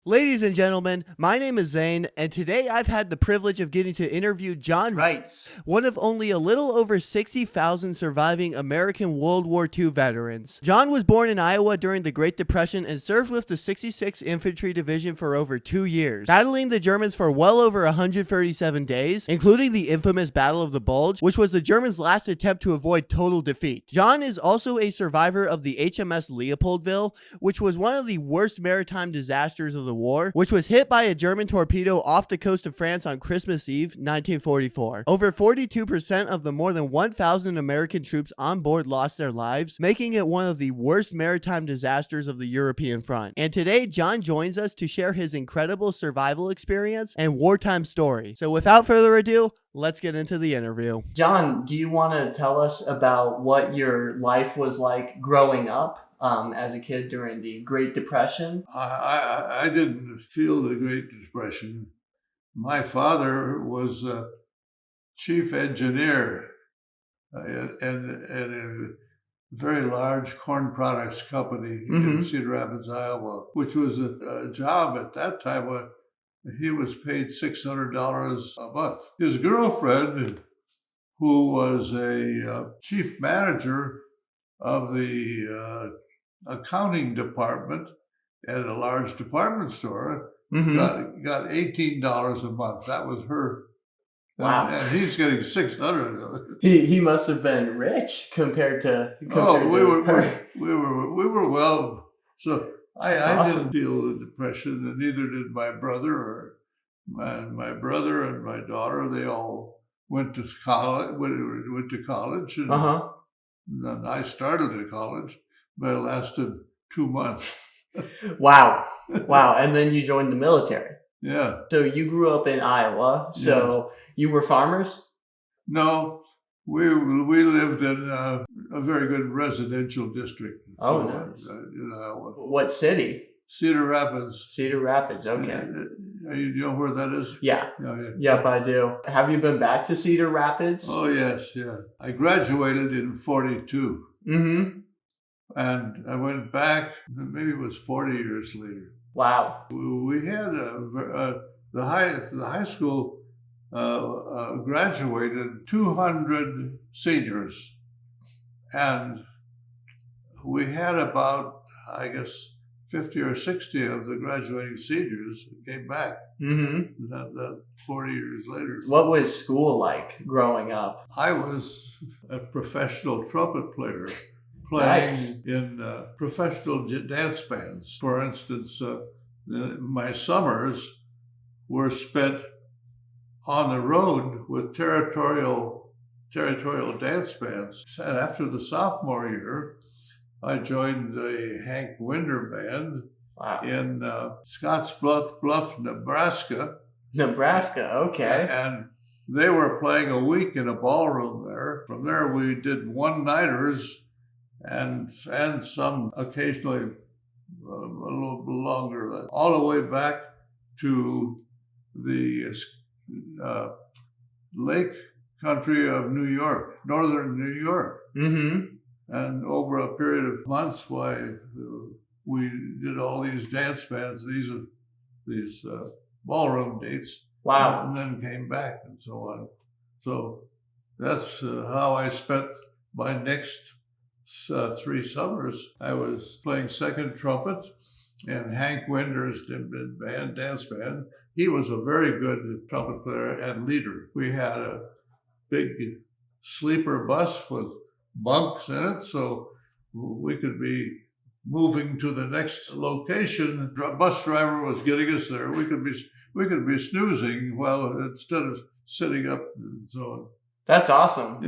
Ladies and gentlemen, my name is Zane, and today I've had the privilege of getting to interview John Wrights, one of only a little over 60,000 surviving American World War II veterans. John was born in Iowa during the Great Depression and served with the 66th Infantry Division for over 2 years, battling the Germans for well over 137 days, including the infamous Battle of the Bulge, which was the Germans' last attempt to avoid total defeat. John is also a survivor of the HMS Leopoldville, which was one of the worst maritime disasters of the war, which was hit by a German torpedo off the coast of France on Christmas Eve, 1944. Over 42% of the more than 1,000 American troops on board lost their lives, making it one of the worst maritime disasters of the European front. And today, John joins us to share his incredible survival experience and wartime story. So without further ado, let's get into the interview. John, do you want to tell us about what your life was like growing up? As a kid during the Great Depression? I didn't feel the Great Depression. My father was a chief engineer in a very large corn products company in Cedar Rapids, Iowa, which was a job at that time when he was paid $600 a month. His girlfriend, who was a chief manager of the accounting department at a large department store, got $18 a month. That was her. Wow. And he's getting 600. He must have been rich compared to We her. were well. So I awesome. didn't feel the depression, and neither did my brother my brother and my daughter. They all went to college. Went to college, and I started at college, but it lasted 2 months. Wow. And then you joined the military. Yeah. So you grew up in Iowa. So you were farmers? No, we lived in a very good residential district. Oh, nice. In Iowa. What city? Cedar Rapids. Cedar Rapids, okay. You know where that is? Yeah. Okay. Yep, I do. Have you been back to Cedar Rapids? Oh, yes, yeah. I graduated in 42. And I went back, maybe it was 40 years later. Wow. We had the high school graduated 200 seniors, and we had about, I guess, 50 or 60 of the graduating seniors who came back. That 40 years later. What was school like growing up? I was a professional trumpet player, playing in professional dance bands. For instance, my summers were spent on the road with territorial dance bands. And after the sophomore year, I joined the Hank Winder Band in Scottsbluff, Nebraska. Nebraska, okay. And they were playing a week in a ballroom there. From there, we did one-nighters and some occasionally a little longer, all the way back to the lake country of New York, northern New York. And over a period of months, we did all these dance bands, these ballroom dates. Wow. And then came back and so on. So that's how I spent my next 3 summers. I was playing second trumpet in Hank Winder's dance band. He was a very good trumpet player and leader. We had a big sleeper bus with bunks in it, so we could be moving to the next location. The bus driver was getting us there. We could be snoozing instead of sitting up and so on. That's awesome.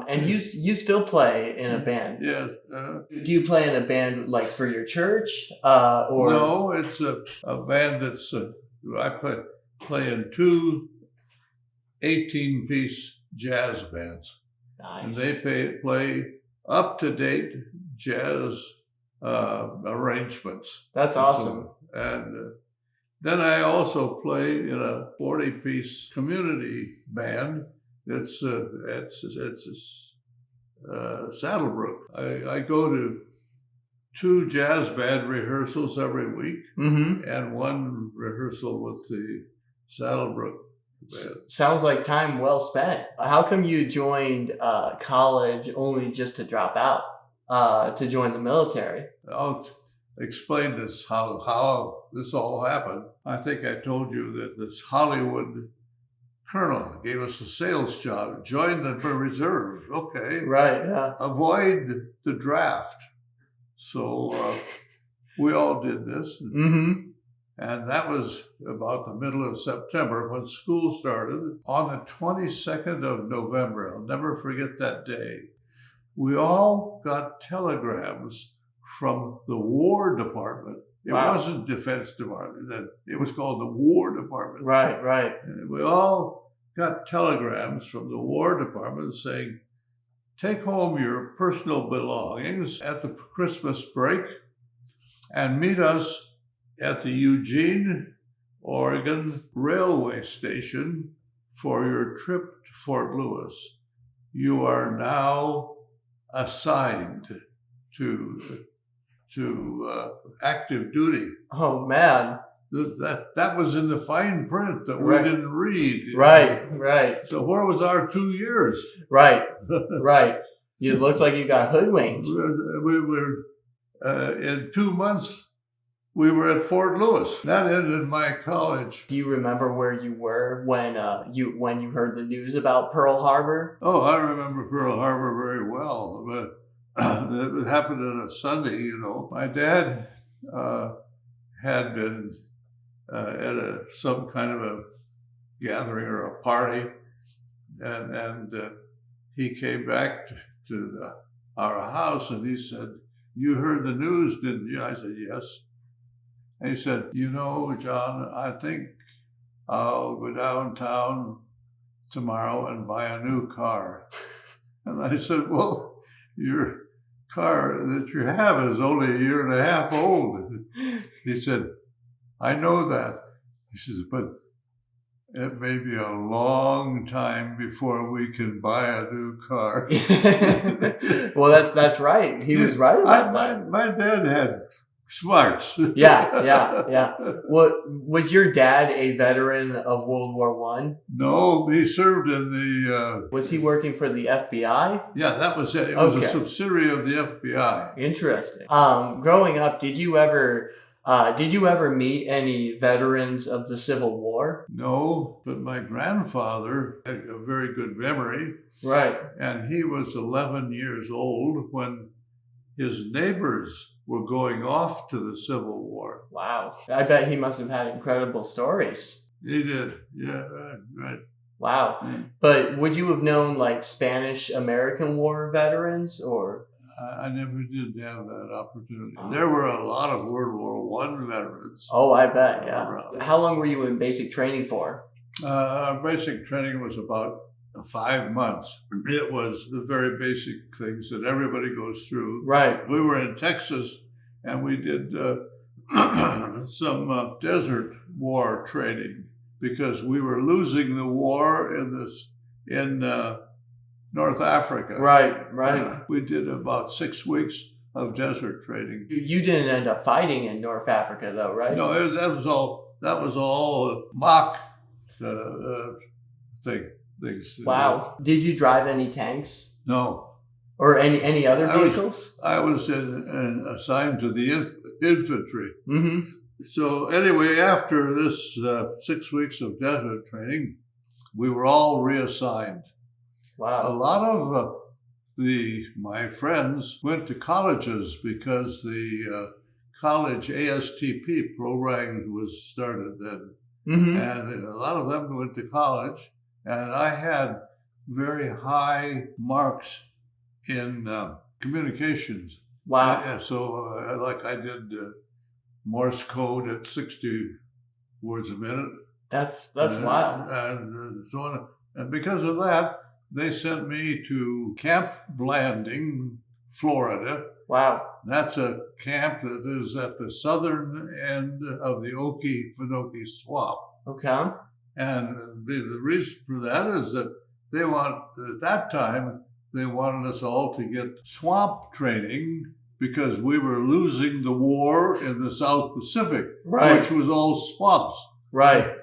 And you still play in a band? Yeah. Do you play in a band like for your church, or? No, it's a band that's I play in 2 18-piece jazz bands. Nice. And they play up-to-date jazz arrangements. That's awesome. And then I also play in a 40-piece community band. It's Saddlebrook. I go 2 jazz band rehearsals every week Mm-hmm. and 1 rehearsal with the Saddlebrook band. Sounds like time well spent. How come you joined college only just to drop out to join the military? I'll explain this, how this all happened. I think I told you that this Hollywood colonel gave us a sales job. Join the reserve. Okay. Right, yeah. Avoid the draft. So we all did this. Mm-hmm. And that was about the middle of September when school started. On the 22nd of November, I'll never forget that day, we all got telegrams from the War Department. It Wow. wasn't Defense Department. It was called the War Department. Right, right. And we all got telegrams from the War Department saying, take home your personal belongings at the Christmas break and meet us at the Eugene, Oregon Railway Station for your trip to Fort Lewis. You are now assigned to active duty. Oh man. That was in the fine print that Right. we didn't read. Right. So where was our 2 years? Right. It looks like you got hoodwinked. We were in 2 months. We were at Fort Lewis. That ended my college. Do you remember where you were when you heard the news about Pearl Harbor? Oh, I remember Pearl Harbor very well. But it happened on a Sunday, you know. My dad had been at some kind of a gathering or a party, and he came back to our house and he said, "You heard the news, didn't you?" I said, "Yes." And he said, "You know, John, I think I'll go downtown tomorrow and buy a new car." And I said, "Well, your car that you have is only a year and a half old." He said, "I know that." He says, "But it may be a long time before we can buy a new car." Well, that's right. He was right about that. My dad had smarts. Yeah. What was your dad a veteran of World War I? No, he served in the. Was he working for the FBI? Yeah, that was it. It was Okay. a subsidiary of the FBI. Interesting. Growing up, did you ever meet any veterans of the Civil War? No, but my grandfather had a very good memory, Right. and he was 11 years old when his neighbors were going off to the Civil War. Wow. I bet he must have had incredible stories. He did. Yeah, right. Wow. Mm. But would you have known like Spanish American War veterans or? I never did have that opportunity. There were a lot of World War I veterans. Oh, I bet, yeah. around. How long were you in basic training for? Our basic training was about 5 months. It was the very basic things that everybody goes through. Right. We were in Texas, and we did some desert war training because we were losing the war in North Africa. Right. We did about 6 weeks of desert training. You didn't end up fighting in North Africa, though, right? No, that was all mock things. Wow. Did you drive any tanks No. or any other vehicles? I was assigned to the infantry. Mm-hmm. So anyway, after this 6 weeks of desert training, we were all reassigned. A Wow. lot of my friends went to colleges because the college ASTP program was started then. Mm-hmm. And a lot of them went to college. And I had very high marks in communications. Wow. So I did Morse code at 60 words a minute. That's wild. And so on. And because of that, they sent me to Camp Blanding, Florida. Wow. That's a camp that is at the southern end of the Okefenokee Swamp. Okay. And the reason for that is that at that time, they wanted us all to get swamp training because we were losing the war in the South Pacific, Right. which was all swamps. Right.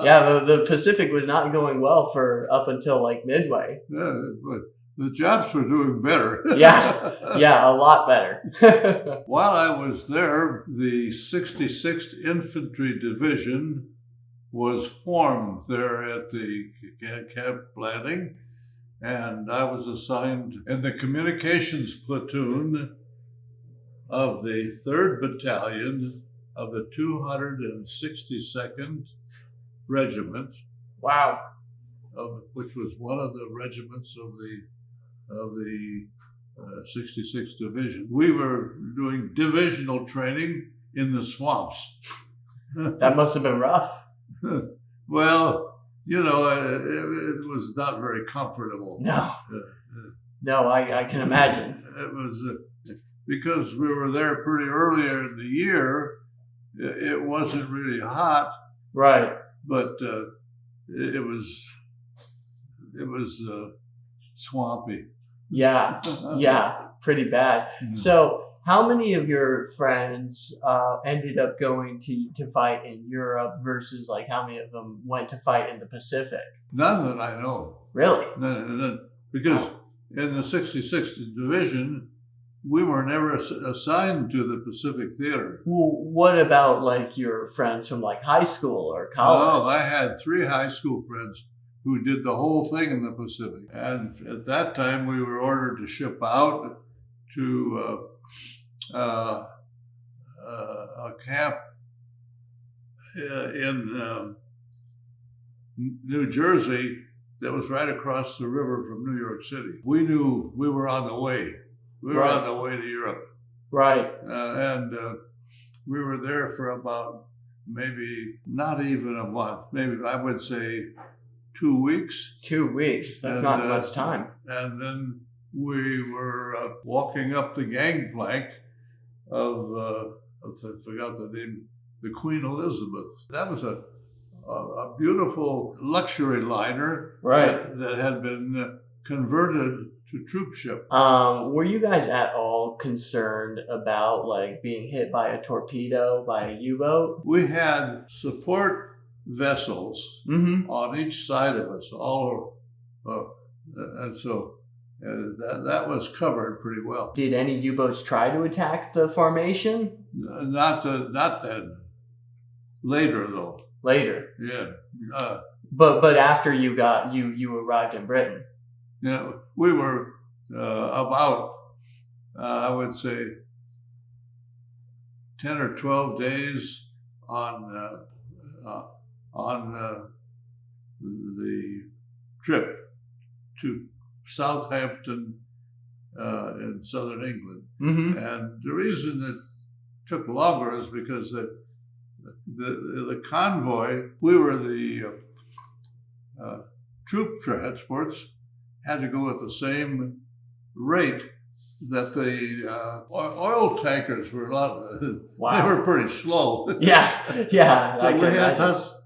Yeah, the Pacific was not going well for up until like Midway. Yeah, but the Japs were doing better. Yeah, a lot better. While I was there, the 66th Infantry Division was formed there at the Camp Landing, and I was assigned in the communications platoon of the 3rd Battalion of the 262nd Regiment, Wow. which was one of the regiments of the 66th Division. We were doing divisional training in the swamps. That must have been rough. Well, you know, it was not very comfortable. No, I can imagine. It was because we were there pretty earlier in the year. It wasn't really hot, Right. but it was swampy. Yeah, pretty bad. So, how many of your friends ended up going to fight in Europe versus like how many of them went to fight in the Pacific? None that I know. Really? None, because in the 66th Division, we were never assigned to the Pacific Theater. Well, what about like your friends from like high school or college? Oh, I had 3 high school friends who did the whole thing in the Pacific. And at that time, we were ordered to ship out to a camp in New Jersey that was right across the river from New York City. We knew we were on the way. We were on the way to Europe. Right. And we were there for about maybe not even a month, maybe I would say 2 weeks. 2 weeks. That's not much time. And then we were walking up the gangplank of I forgot the name, the Queen Elizabeth. That was a beautiful luxury liner, Right. that had been converted to troop ship. Were you guys at all concerned about like being hit by a torpedo, by a U-boat? We had support vessels on each side of us, and so that was covered pretty well. Did any U-boats try to attack the formation? Not then. Later though. Later. Yeah. But after you arrived in Britain. Yeah, we were about I would say 10 or 12 days on the trip to Southampton in southern England. And the reason it took longer is because the convoy, we were the troop transports, had to go at the same rate that the oil tankers were. They were pretty slow. Yeah.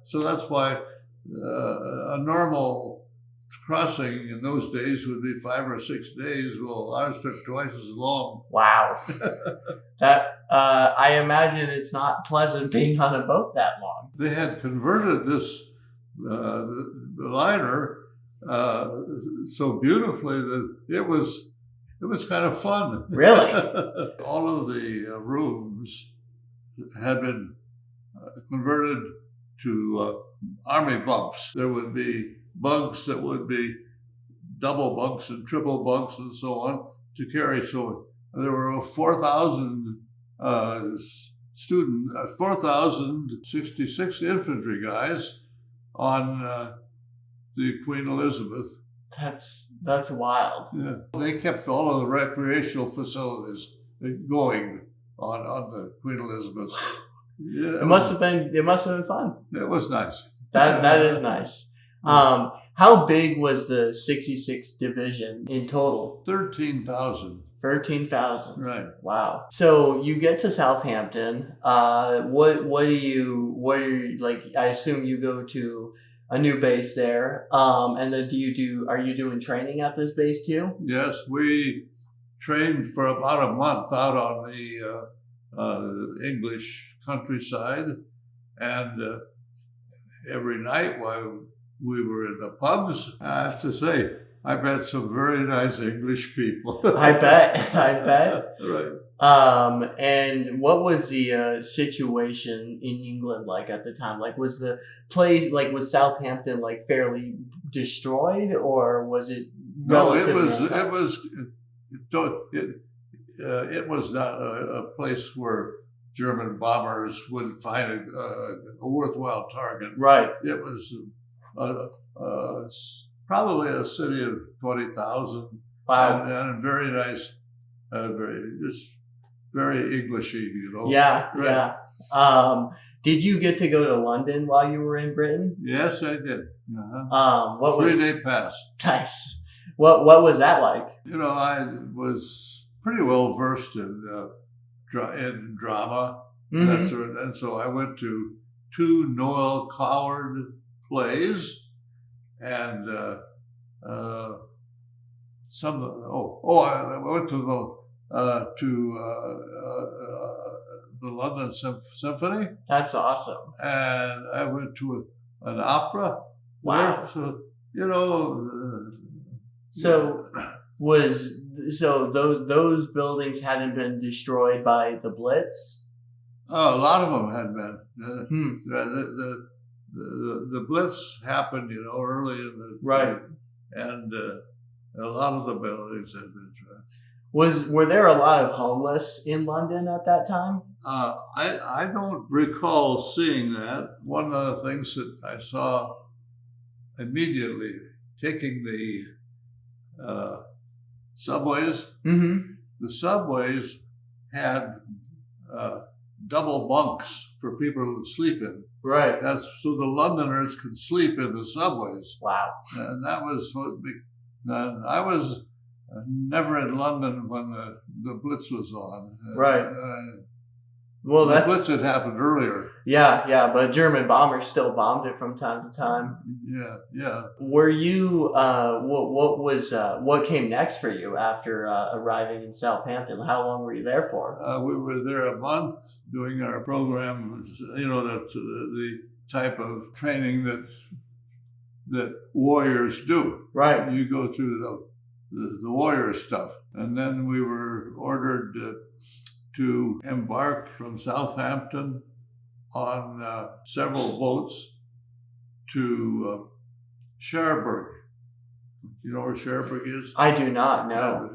So that's why a normal crossing in those days would be 5 or 6 days. Well, ours took twice as long. Wow. That I imagine it's not pleasant being on a boat that long. They had converted this the liner so beautifully that it was kind of fun. Really? All of the rooms had been converted to army bunks. There would be bunks that would be double bunks and triple bunks and so on to carry. So there were 4,000 4,066 infantry guys on the Queen Elizabeth. That's wild. Yeah, they kept all of the recreational facilities going on the Queen Elizabeth. Yeah, It must have been fun. It was nice. That is nice. How big was the 66th Division in total? 13,000. 13,000. Right. Wow. So you get to Southampton. What are you like? I assume you go to a new base there. And then are you doing training at this base too? Yes, we trained for about a month out on the English countryside, and every night while we were in the pubs, I have to say, I met some very nice English people. I bet. Right. And what was the situation in England like at the time? Like, was the place, like, was Southampton like fairly destroyed, or was it? No, it relatively was not a place where German bombers would find a worthwhile target. Right. It was probably a city of 20,000. Wow. And very nice, very Englishy, you know. Yeah. Right. Yeah. Did you get to go to London while you were in Britain? Yes, I did. What was 3-day pass. nice? What was that like? You know, I was pretty well versed in drama. Mhm. That sort of, and so I went to 2 Noel Coward plays, and I went to the London Symphony, That's awesome. and I went to an opera. Wow. There. So you know. So those buildings hadn't been destroyed by the Blitz? Oh, a lot of them had been. Hmm. The Blitz happened, you know, early in the Right. and a lot of the buildings had been tried. Were there a lot of homeless in London at that time? I don't recall seeing that. One of the things that I saw immediately, taking the subways. Mm-hmm. The subways had double bunks for people to sleep in. Right. That's so the Londoners could sleep in the subways. Wow. And that was what I was never in London when the Blitz was on. Right. Well, the Blitz had happened earlier. Yeah, but German bombers still bombed it from time to time. Yeah. Were you? What came next for you after arriving in Southampton? How long were you there for? We were there a month doing our program. You know, the type of training that warriors do. Right. You go through the warrior stuff, and then we were ordered to embark from Southampton on several boats to Cherbourg. You know where Cherbourg is? I do not know.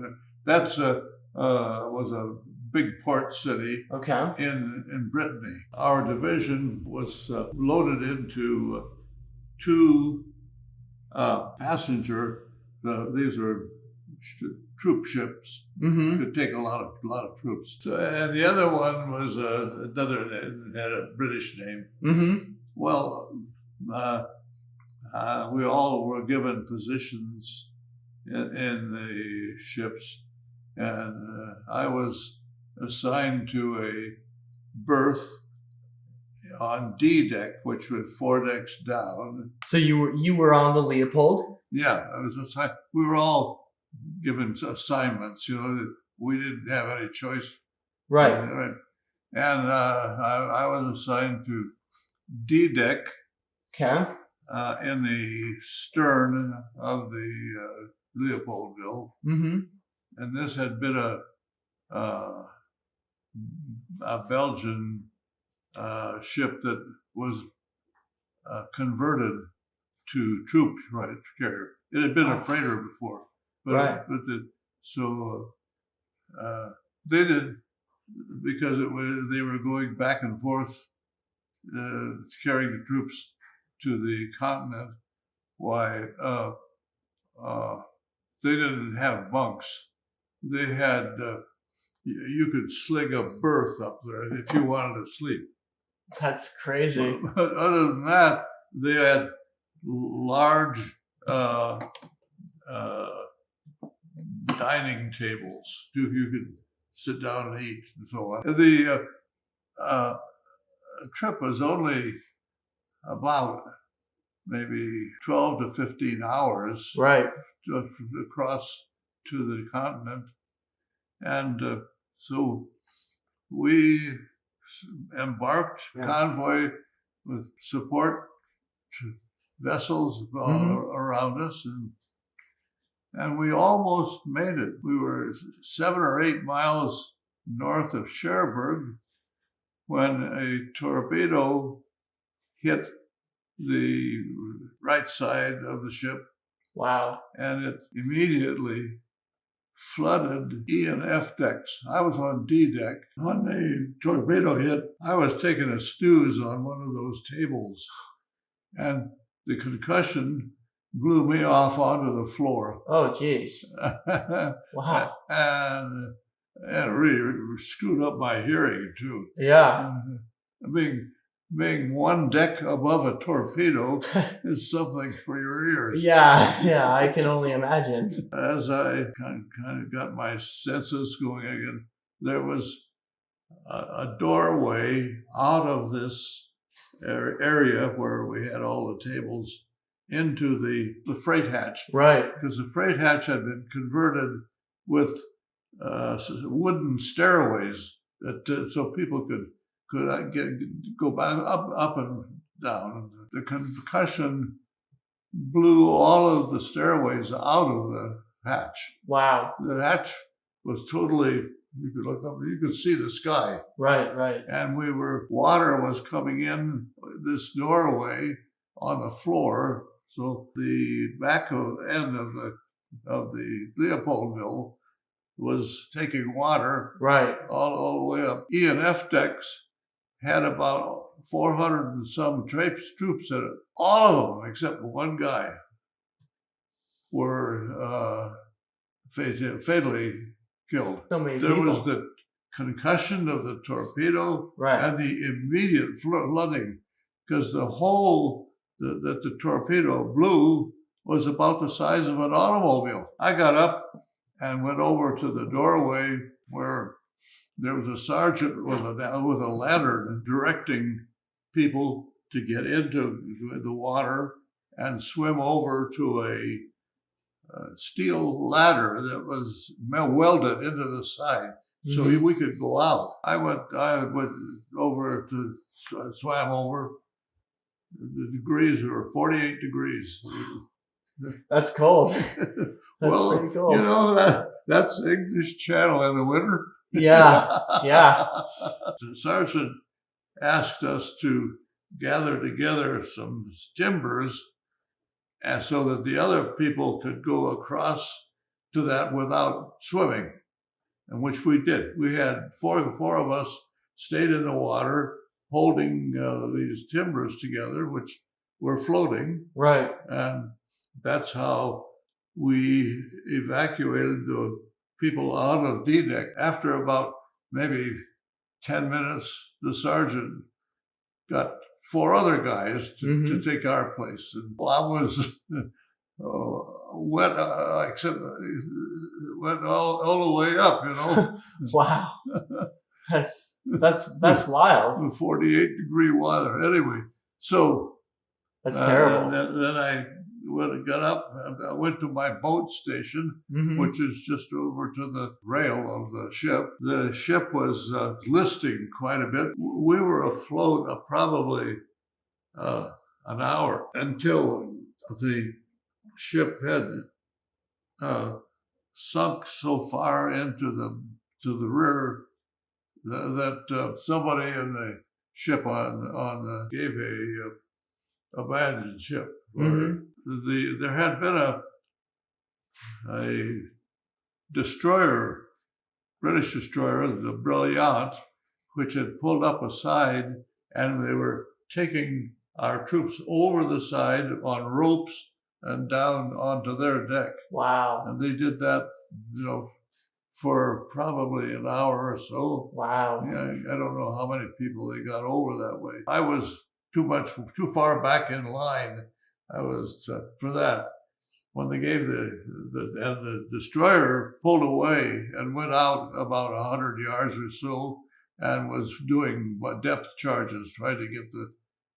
That's was a big port city. Okay. In Brittany. Our division was loaded into 2 passenger. These are troop ships. Mm-hmm. Could take a lot of troops. So, and the other one was another had a British name. Mm-hmm. Well, we all were given positions in the ships, and I was assigned to a berth on D deck, which was 4 decks down. So you were on the Leopold? Yeah, I was assigned. We were all given assignments. You know, we didn't have any choice. Right. And I was assigned to D deck. Okay. In the stern of the Leopoldville. Mm-hmm. And this had been a Belgian ship that was converted to troop carrier. It had been a freighter before, but they did, because they were going back and forth carrying the troops to the continent. Why they didn't have bunks. They had you could sling a berth up there if you wanted to sleep. That's crazy. But other than that, they had large dining tables. You could sit down and eat and so on. The trip was only about maybe 12 to 15 hours. Right. Across to the continent. And so we embarked convoy with support vessels around us, and we almost made it. We were 7 or 8 miles north of Cherbourg when a torpedo hit the right side of the ship. Wow. And it immediately flooded E and F decks. I was on D deck. When the torpedo hit, I was taking a snooze on one of those tables, and the concussion blew me off onto the floor. Oh, geez. Wow. And it really screwed up my hearing, too. Yeah. Being one deck above a torpedo is something for your ears. Yeah, I can only imagine. As I kind of got my senses going again, there was a doorway out of this area where we had all the tables into the freight hatch. Right. Because the freight hatch had been converted with wooden stairways so people could go back up and down. The concussion blew all of the stairways out of the hatch. Wow. The hatch was totally, you could look up, you could see the sky. Right. And water was coming in this doorway on the floor. So the back end of the Leopoldville was taking water all the way up. E and F decks had about 400 and some troops in it. All of them, except one guy, were fatally killed. So many there people. Was the concussion of the torpedo and the immediate flooding, because the hole that the torpedo blew was about the size of an automobile. I got up and went over to the doorway where there was a sergeant with a lantern directing people to get into the water and swim over to a steel ladder that was welded into the side, so we could go out. I went over swam over. The degrees were 48 degrees. That's cold. Well, pretty cold. You know, that's English Channel in the winter. Yeah. The sergeant asked us to gather together some timbers, and so that the other people could go across to that without swimming, and which we did. We had four of us stayed in the water holding these timbers together, which were floating. Right. And that's how we evacuated the people out of D deck. After about maybe 10 minutes, the sergeant got 4 other guys to take our place. And I was wet, except went all the way up, you know. Wow. That's wild. 48-degree water. Anyway, so that's terrible. Then I got up and I went to my boat station, which is just over to the rail of the ship. The ship was listing quite a bit. We were afloat probably an hour until the ship had sunk so far into the rear that somebody in the ship gave a abandoned ship. There had been a destroyer, British destroyer, the Brilliant, which had pulled up a side, and they were taking our troops over the side on ropes and down onto their deck. Wow. And they did that, for probably an hour or so. Wow. Yeah, I don't know how many people they got over that way. I was too far back in line. I was for that. When they gave the destroyer pulled away and went out about 100 yards or so and was doing depth charges, trying to get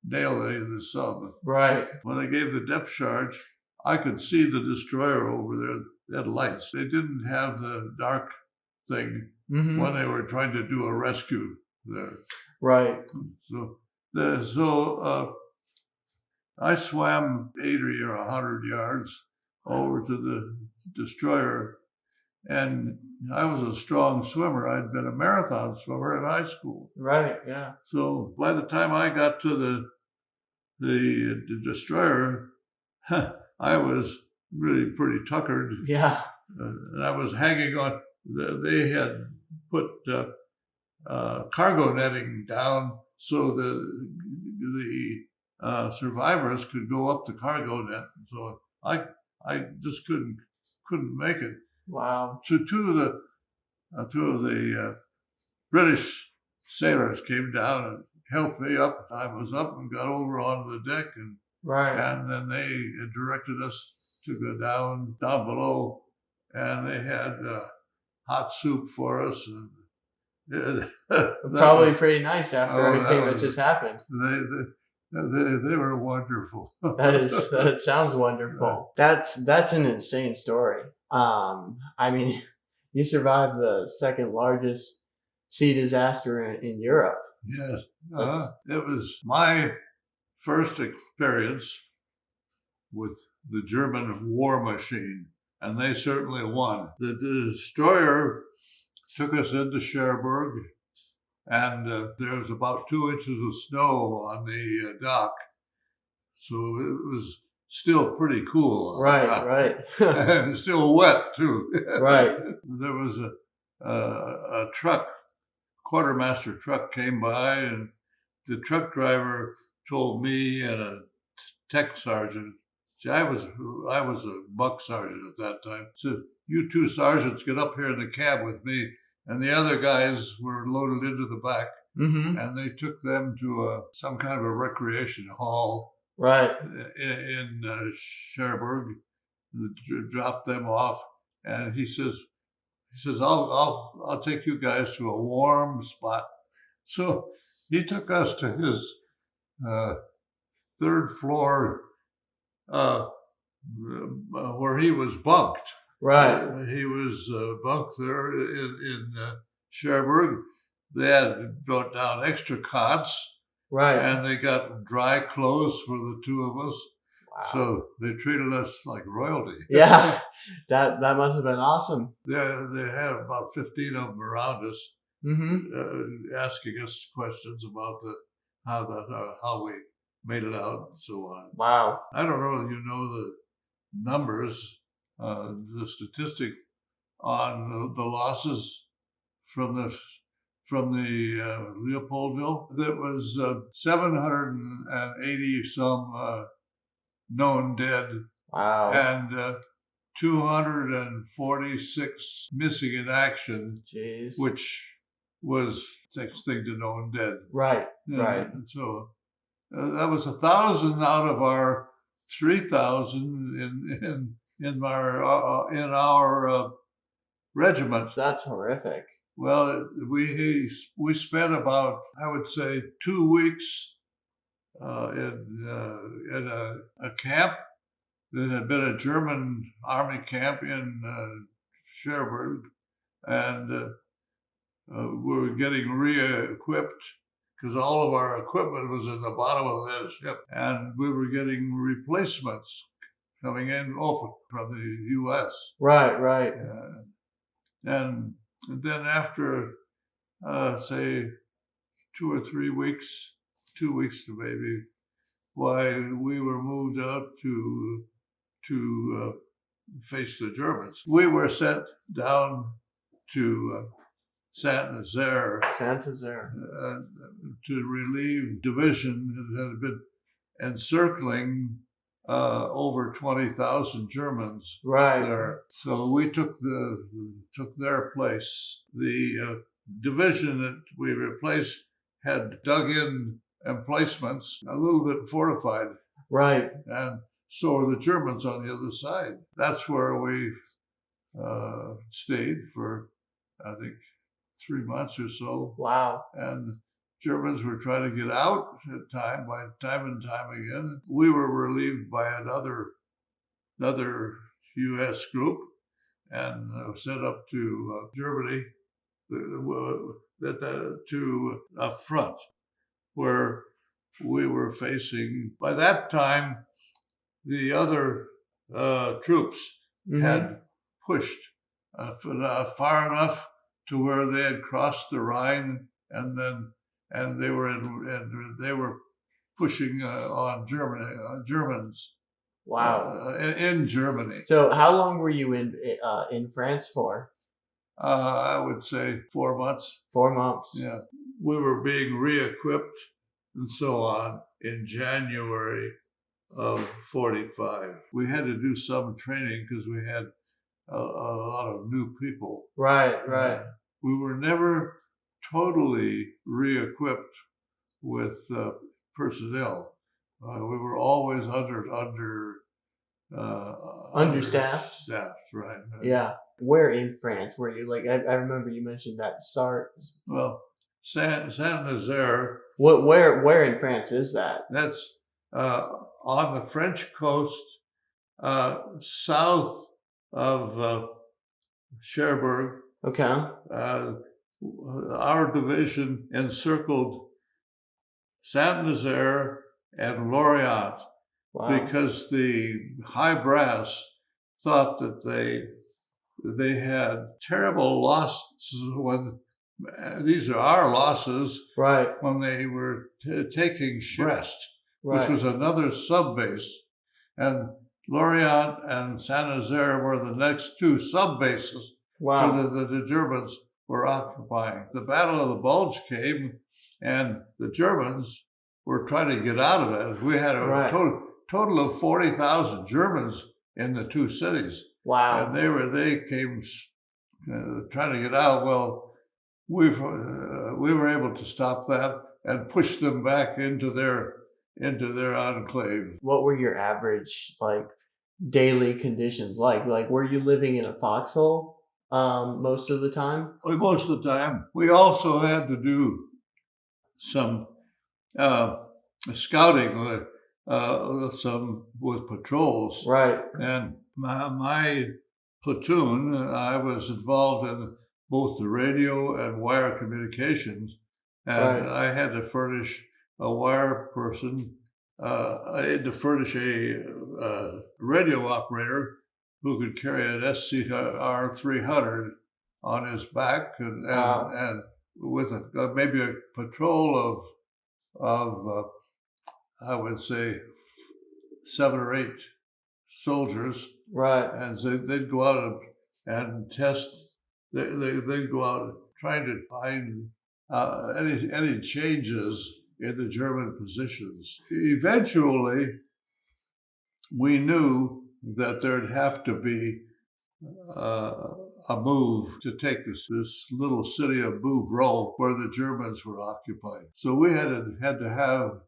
nail the sub. Right. When they gave the depth charge, I could see the destroyer over there. They had lights. They didn't have the dark thing Mm-hmm. when they were trying to do a rescue there. Right. So I swam 80 or 100 yards over to the destroyer, and I was a strong swimmer. I'd been a marathon swimmer in high school. Right. Yeah. So by the time I got to the destroyer, I was really pretty tuckered. Yeah. And I was hanging on. They had put cargo netting down so the survivors could go up the cargo net. So I just couldn't make it. Wow. So two of the British sailors came down and helped me up. I was up and got over onto the deck, and then they directed us to go down below, and they had hot soup for us, and probably pretty nice after everything that just happened. They were wonderful. That sounds wonderful. That's an insane story. I mean, you survived the second largest sea disaster in Europe. Yes, it was my first experience with the German war machine, and they certainly won. The destroyer took us into Cherbourg, and there was about 2 inches of snow on the dock, so it was still pretty cool. Right. And still wet too. Right. There was a truck, quartermaster truck came by, and the truck driver told me and a tech sergeant. See, I was a buck sergeant at that time. So you two sergeants get up here in the cab with me, and the other guys were loaded into the back, and they took them to some kind of a recreation hall, right, in Cherbourg. Dropped them off, and he says, I'll take you guys to a warm spot. So he took us to his third floor where he was bunked. Right. He was bunked there in Cherbourg. They had brought down extra cots. Right. And they got dry clothes for the two of us. Wow. So they treated us like royalty. Yeah, that must have been awesome. They had about 15 of them around us, asking us questions about how we made it out and so on. Wow. I don't know if you know the numbers, the statistic on the losses from the Leopoldville. That was 780 some known dead. Wow. And 246 missing in action. Jeez. Which was next thing to known dead. Right. And so that was 1,000 out of our 3,000 in our regiment. That's horrific. Well, we spent about, I would say, 2 weeks in a camp that had been a German army camp in Cherbourg, and we were getting re-equipped because all of our equipment was in the bottom of that ship, and we were getting replacements coming in from the U.S. Right. And then after, say, 2 or 3 weeks, 2 weeks to maybe, why we were moved out to face the Germans. We were sent down to Saint-Nazaire to relieve division that had been encircling over 20,000 Germans there. So we took their place. The division that we replaced had dug in emplacements, a little bit fortified. Right. And so were the Germans on the other side. That's where we stayed for, I think, 3 months or so. Wow. And Germans were trying to get out time and time again. We were relieved by another U.S. group and sent up to Germany. to a front where we were facing. By that time, the other troops had pushed far enough to where they had crossed the Rhine, and they were pushing on Germans. Wow. In Germany. So how long were you in France for? I would say 4 months. 4 months. Yeah. We were being re-equipped and so on in January of 45. We had to do some training because we had a lot of new people. Right. We were never totally re-equipped with personnel. We were always understaffed. Staffed, right? Yeah. Where in France were you? Like I remember you mentioned that Sarthe. Well, Saint-Nazaire. Where in France is that? That's on the French coast, south of Cherbourg. Okay. Our division encircled Saint-Nazaire and Lorient. Wow. Because the high brass thought that they had terrible losses when these are our losses. Right. When they were taking Brest, right. which was another sub base, and Lorient and Saint-Nazaire were the next two sub bases. Wow. So the Germans were occupying. The Battle of the Bulge came, and the Germans were trying to get out of it. We had a total of 40,000 Germans in the two cities. Wow. And they came trying to get out. Well, we were able to stop that and push them back into their enclave. What were your average daily conditions like? Like, were you living in a foxhole most of the time? Most of the time. We also had to do some scouting. Some with patrols. Right. And my platoon, I was involved in both the radio and wire communications. And I had to furnish a wire person. I had to furnish a radio operator who could carry an SCR 300 on his back and with maybe a patrol of I would say 7 or 8 soldiers. Right. And so they'd go out and test. They'd go out trying to find any changes in the German positions. Eventually, we knew that there'd have to be a move to take this little city of Bouvron where the Germans were occupied. So we had to have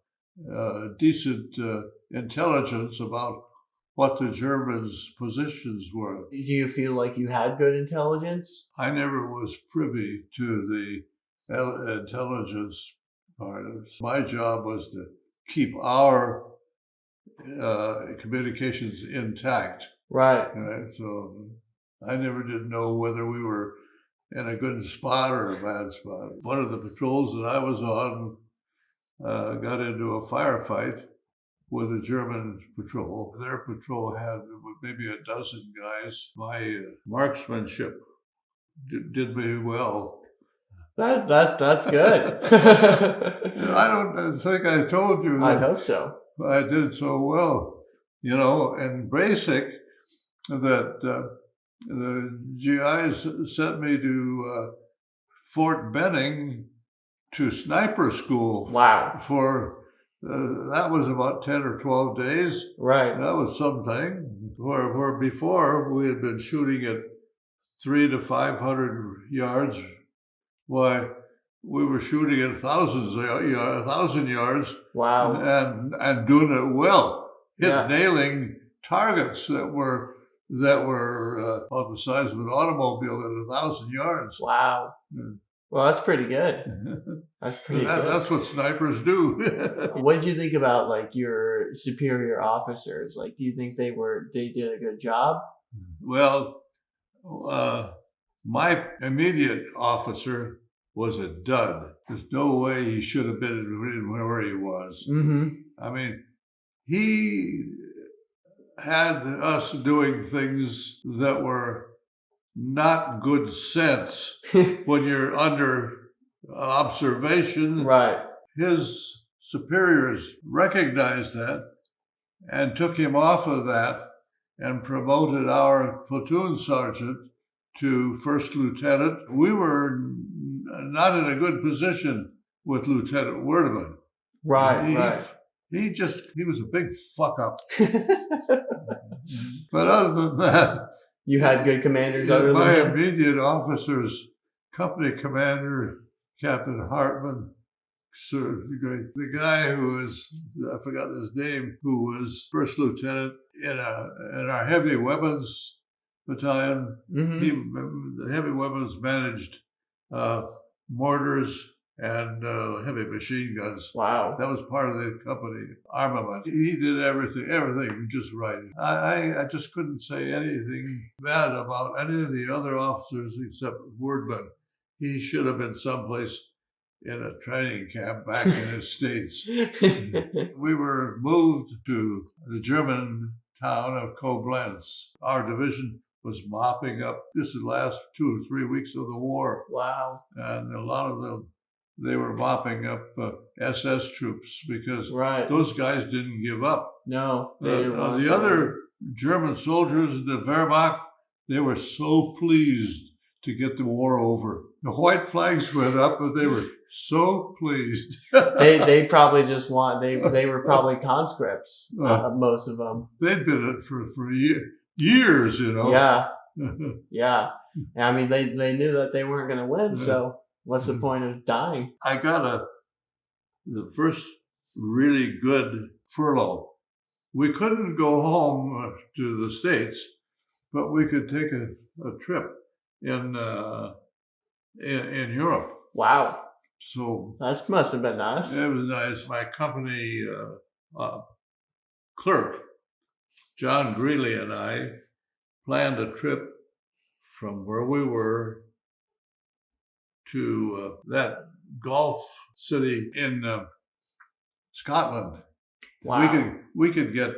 decent intelligence about what the Germans' positions were. Do you feel like you had good intelligence? I never was privy to the intelligence part. My job was to keep our communications intact. Right. So I never did know whether we were in a good spot or a bad spot. One of the patrols that I was on got into a firefight with a German patrol. Their patrol had maybe a dozen guys. My marksmanship did me well. That's good. I don't think I told you that. I hope so. I did so well, and basic that the GIs sent me to Fort Benning to sniper school. Wow. For that was about 10 or 12 days. Right. That was something. Where before we had been shooting at 300 to 500 yards. Why, we were shooting at 1,000 yards. Wow. And doing it well. Nailing targets that were about the size of an automobile at 1,000 yards. Wow. Yeah. Well, that's pretty good. That's pretty good. That's what snipers do. What did you think about your superior officers? Do you think they did a good job? Well, My immediate officer was a dud. There's no way he should have been where he was. Mm-hmm. I mean, he had us doing things that were not good sense when you're under observation. Right. His superiors recognized that and took him off of that and promoted our platoon sergeant to first lieutenant. We were not in a good position with Lieutenant Werdeman. Right. He was a big fuck up. But other than that, You had good commanders other my than him? immediate officers, company commander, Captain Hartman, sir, the guy who was, I forgot his name, who was first lieutenant in our heavy weapons battalion. Mm-hmm. The heavy weapons managed mortars and heavy machine guns. Wow. That was part of the company armament. He did everything just right. I just couldn't say anything bad about any of the other officers except Wordman. He should have been someplace in a training camp back in the States. We were moved to the German town of Koblenz. Our division was mopping up. This is the last 2 or 3 weeks of the war. Wow. And a lot of them, they were mopping up SS troops because Right. those guys didn't give up. No. They didn't want to The other German soldiers in the Wehrmacht, they were so pleased to get the war over. The white flags went up, but they were so pleased. they probably just they were probably conscripts, most of them. They'd been in it for years, you know. Yeah. Yeah. I mean, they knew that they weren't going to win, so what's the point of dying? I got the first really good furlough. We couldn't go home to the States, but we could take a trip in Europe. Wow. So That must have been nice. it was nice. My company clerk, John Greeley, and I planned a trip from where we were to that Gulf city in Scotland. Wow. We could get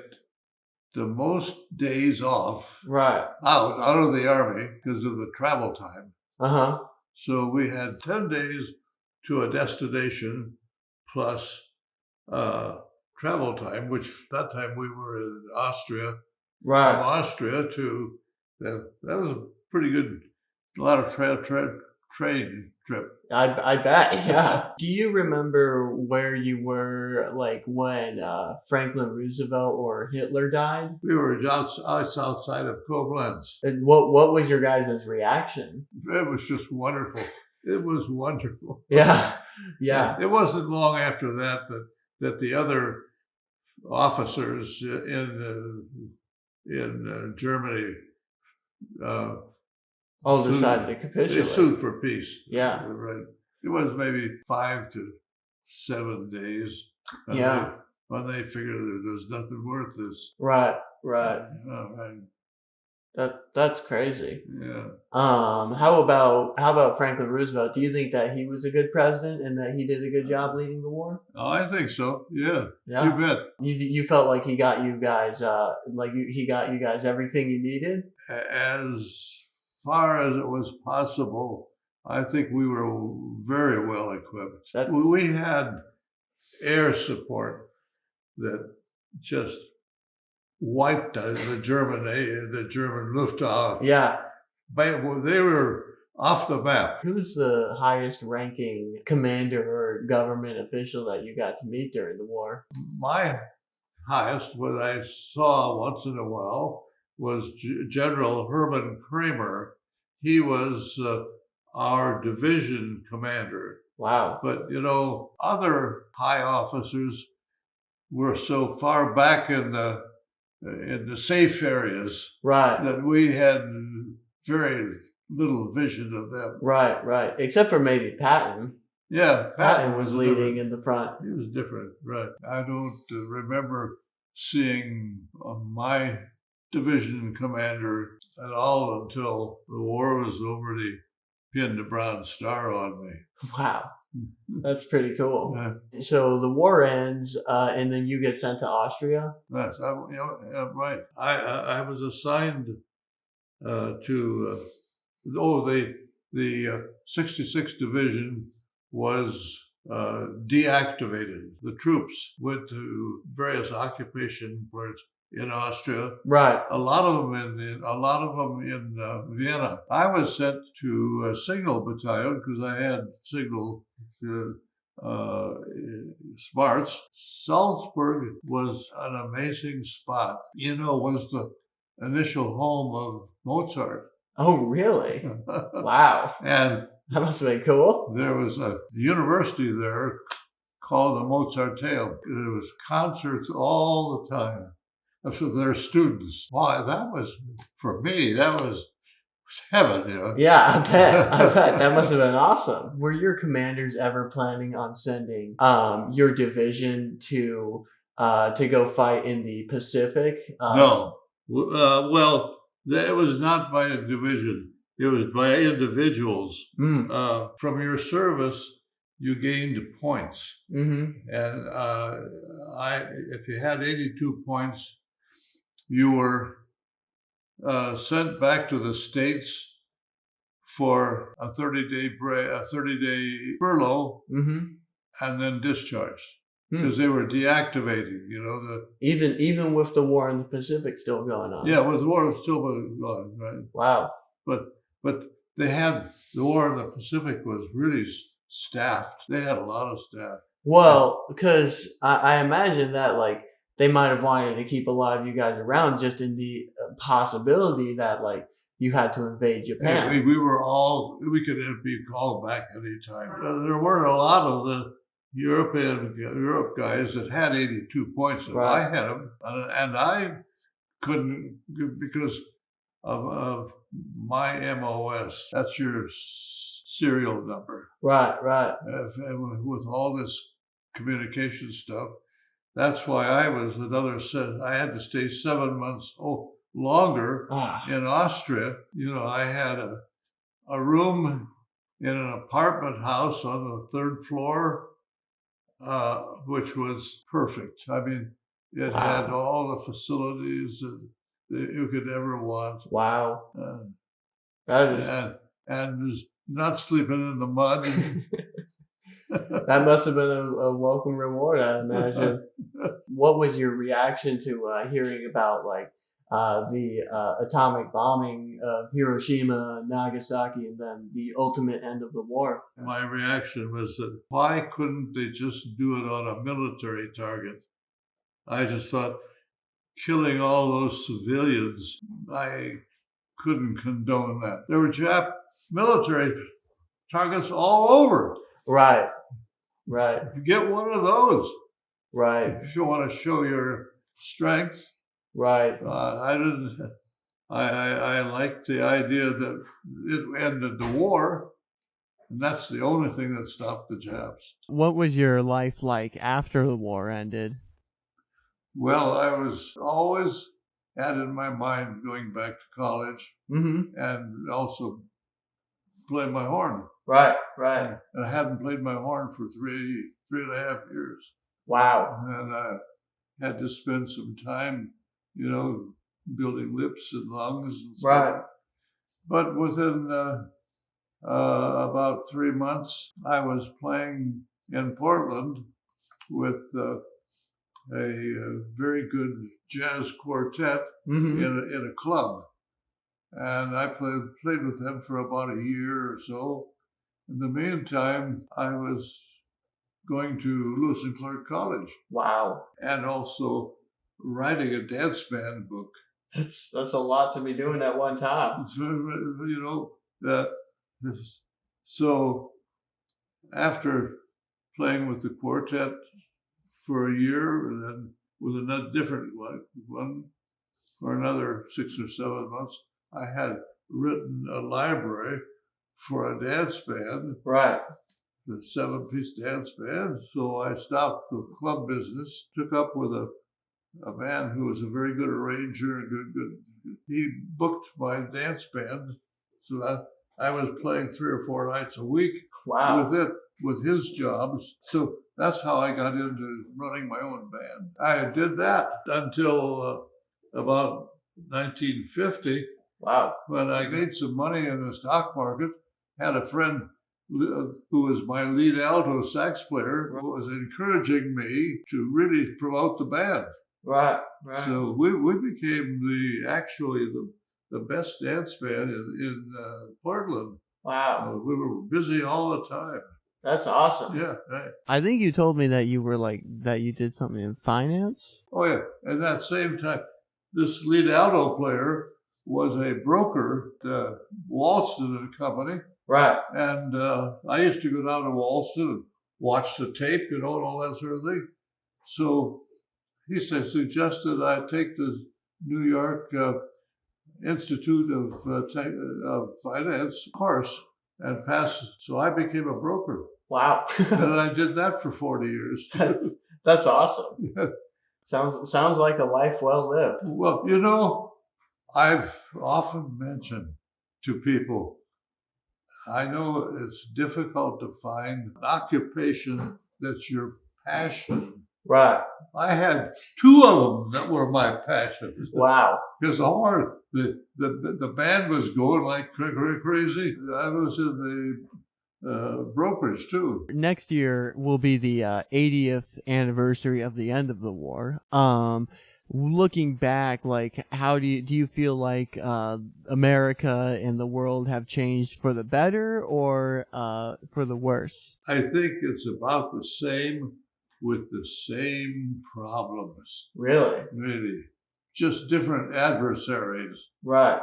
the most days off Right. out of the army because of the travel time. Uh-huh. So we had 10 days to a destination plus travel time, which that time we were in Austria. Right. From Austria to that was a pretty good, a lot of train trip. I bet, yeah. Do you remember where you were, like, when Franklin Roosevelt or Hitler died? We were outside of Koblenz. And what was your guys' reaction? It was just wonderful. It was wonderful. Yeah, yeah. It wasn't long after that the other officers in Germany Decided to capitulate. They sued for peace. Yeah. Right. It was maybe 5 to 7 days. Yeah. When they figured that there's nothing worth this. Right. Right. That's crazy. Yeah. How about Franklin Roosevelt? Do you think that he was a good president and that he did a good job leading the war? Oh, I think so. Yeah. Yeah. You bet. You felt like he got you guys he got you guys everything you needed? As far as it was possible, I think we were very well equipped. We had air support that just wiped the German Luftwaffe. Yeah. They were off the map. Who's the highest ranking commander or government official that you got to meet during the war? My highest, what I saw once in a while, was General Herman Kramer. He was our division commander. Wow. But, other high officers were so far back in the safe areas, right, that we had very little vision of them. Right. Except for maybe Patton. Yeah, Patton was leading in the front. He was different, right. I don't remember seeing my division commander at all until the war was over. They pinned a Bronze Star on me. Wow. That's pretty cool. Yeah. So the war ends, and then you get sent to Austria. Yes, right. I was assigned to the 66th Division was deactivated. The troops went to various occupation ports in Austria. Right. A lot of them in Vienna. I was sent to a signal battalion because I had signal smarts. Salzburg was an amazing spot. Was the initial home of Mozart. Oh, really? Wow. And that must have been cool. There was a university there called the Mozarteum. There was concerts all the time for their students. Why, that was, for me, that was heaven, Yeah, I bet. That must have been awesome. Were your commanders ever planning on sending your division to go fight in the Pacific? No. Well, it was not by a division. It was by individuals. From your service, you gained points. Mm-hmm. And if you had 82 points, you were sent back to the States for a 30-day furlough, and then discharged because they were deactivating. Even with the war in the Pacific still going on. Yeah, with the war still going on, right? Wow. But they had the war in the Pacific was really staffed. They had a lot of staff. Well, because I imagine that they might have wanted to keep a lot of you guys around just in the possibility that you had to invade Japan. Yeah, we could be called back anytime. There were a lot of the Europe guys that had 82 points, and right. I had them, and I couldn't because of my MOS. That's your serial number. Right. With all this communication stuff. That's why I had to stay 7 months longer in Austria. I had a room in an apartment house on the 3rd floor, which was perfect. I mean, it had all the facilities that you could ever want. Wow. That is... And was not sleeping in the mud. That must have been a welcome reward, I imagine. What was your reaction to hearing about the atomic bombing of Hiroshima and Nagasaki and then the ultimate end of the war? My reaction was that why couldn't they just do it on a military target? I just thought killing all those civilians, I couldn't condone that. There were military targets all over. Right. Get one of those. Right. If you want to show your strength. Right. I liked the idea that it ended the war, and that's the only thing that stopped the Japs. What was your life like after the war ended? Well, I was always had in my mind going back to college and also play my horn. Right. And I hadn't played my horn for three and a half years. Wow. And I had to spend some time, building lips and lungs and stuff. Right. But within about 3 months, I was playing in Portland with a very good jazz quartet in a club. And I played with them for about a year or so. In the meantime, I was going to Lewis and Clark College. Wow. And also writing a dance band book. That's a lot to be doing at one time. So after playing with the quartet for a year, and then with another different one for another 6 or 7 months, I had written a library for a dance band. Right. The 7-piece dance band. So I stopped the club business, took up with a a man who was a very good arranger and good. He booked my dance band, so I was playing 3 or 4 nights a week Wow. with his jobs. So that's how I got into running my own band. I did that until about 1950. Wow. When I made some money in the stock market, had a friend who was my lead alto sax player who was encouraging me to really promote the band. Right. So we became actually the best dance band in Portland. Wow. We were busy all the time. That's awesome. Yeah, right. I think you told me that you were that you did something in finance. Oh yeah, and that same time, this lead alto player was a broker at Walston and Company. Right. And I used to go down to Walston and watch the tape, and all that sort of thing. So he suggested I take the New York Institute of Finance course and pass. So I became a broker. Wow. And I did that for 40 years. That's awesome. Sounds like a life well lived. Well, I've often mentioned to people, I know it's difficult to find an occupation that's your passion. Right. I had 2 of them that were my passions. Wow. Because the band was going like crazy. I was in the brokerage too. Next year will be the 80th anniversary of the end of the war. Looking back, how do you feel like America and the world have changed for the better or for the worse? I think it's about the same with the same problems. Really? Really. Just different adversaries. Right.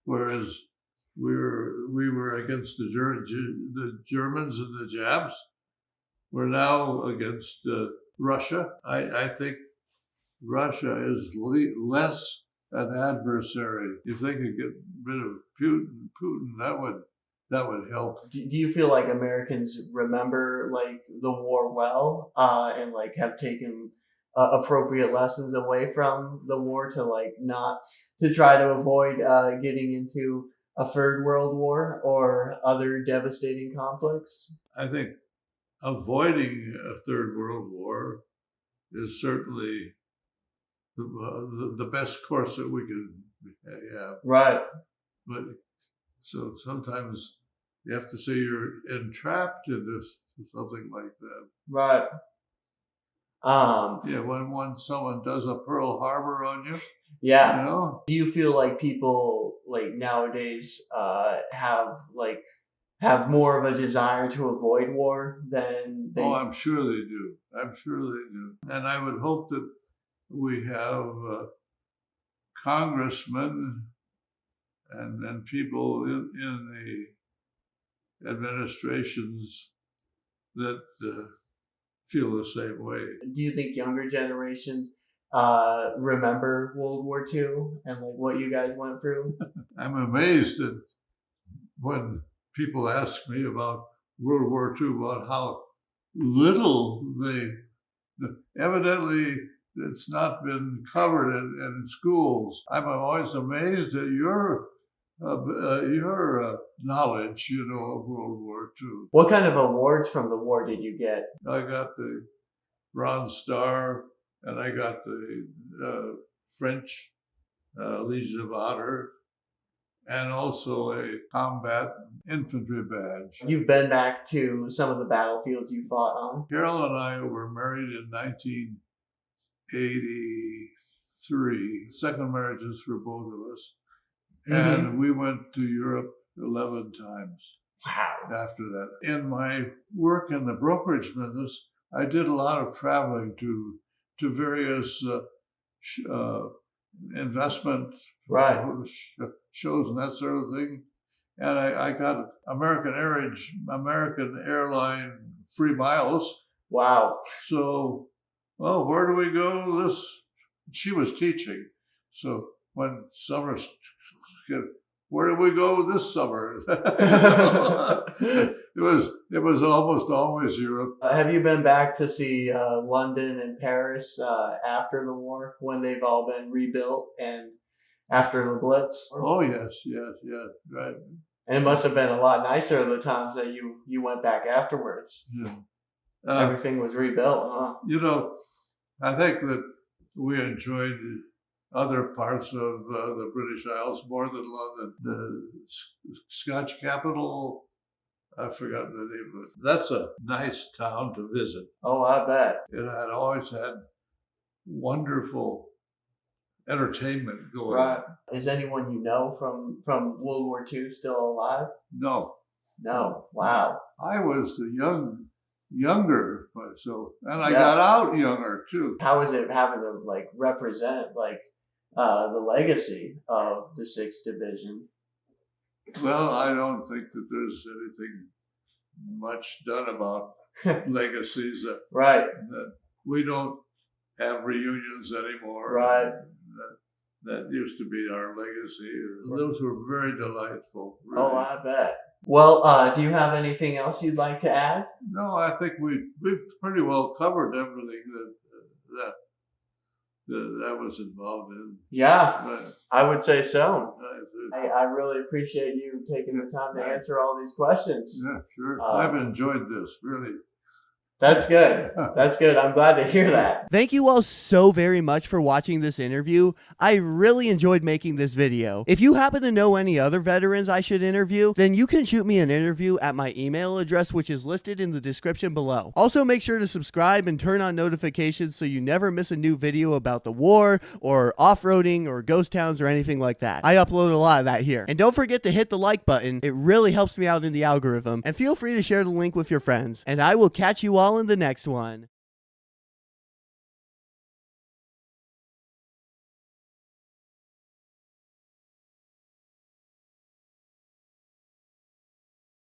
Whereas we were against the Germans and the Japs. We're now against Russia. I think Russia is less an adversary. If they could get rid of Putin, that would help. Do you feel like Americans remember the war well, and have taken appropriate lessons away from the war to not to try to avoid getting into a third world war or other devastating conflicts? I think avoiding a third world war is certainly the best course that we can have. Right. But so sometimes you have to say you're entrapped into something like that. Right. When someone does a Pearl Harbor on you. Yeah. You know? Do you feel like people nowadays have more of a desire to avoid war than they? Oh, I'm sure they do. And I would hope that we have congressmen and people in the administrations that feel the same way. Do you think younger generations remember World War II and what you guys went through? I'm amazed that when people ask me about World War II, about how little evidently it's not been covered in schools. I'm always amazed at your knowledge, of World War II. What kind of awards from the war did you get? I got the Bronze Star, and I got the French Legion of Honor, and also a combat infantry badge. You've been back to some of the battlefields you fought on. Carol and I were married in 1983. Second marriages for both of us. And we went to Europe 11 times. Wow. After that. In my work in the brokerage business, I did a lot of traveling to various investment shows and that sort of thing. And I got American Airline free miles. Wow. So, where do we go? She was teaching. So when summer, where do we go this summer? it was almost always Europe. Have you been back to see London and Paris after the war when they've all been rebuilt and after the Blitz? Oh yes, right. And it must have been a lot nicer the times that you went back afterwards. Yeah. Everything was rebuilt, huh? You know, I think that we enjoyed other parts of the British Isles more than London. The Scotch capital, I've forgotten the name of it. That's a nice town to visit. Oh, I bet. It had always had wonderful entertainment going. Right. Is anyone you know from World War II still alive? No. No. Wow. I was younger, so, and I got out younger too. How is it having to like represent like the legacy of the 6th Division? Well, I don't think that there's anything much done about legacies. Right. That we don't have reunions anymore. Right. That used to be our legacy. Those were very delightful. Really. Oh, I bet. Well, do you have anything else you'd like to add? No, I think we've pretty well covered everything that was involved in. Yeah, But I would say so. I really appreciate you taking the time to answer all these questions. Yeah, sure. I've enjoyed this, really. That's good. That's good. I'm glad to hear that. Thank you all so very much for watching this interview. I really enjoyed making this video. If you happen to know any other veterans I should interview, then you can shoot me an interview at my email address, which is listed in the description below. Also, make sure to subscribe and turn on notifications so you never miss a new video about the war or off-roading or ghost towns or anything like that. I upload a lot of that here. And don't forget to hit the like button. It really helps me out in the algorithm. And feel free to share the link with your friends. And I will catch you all in the next one.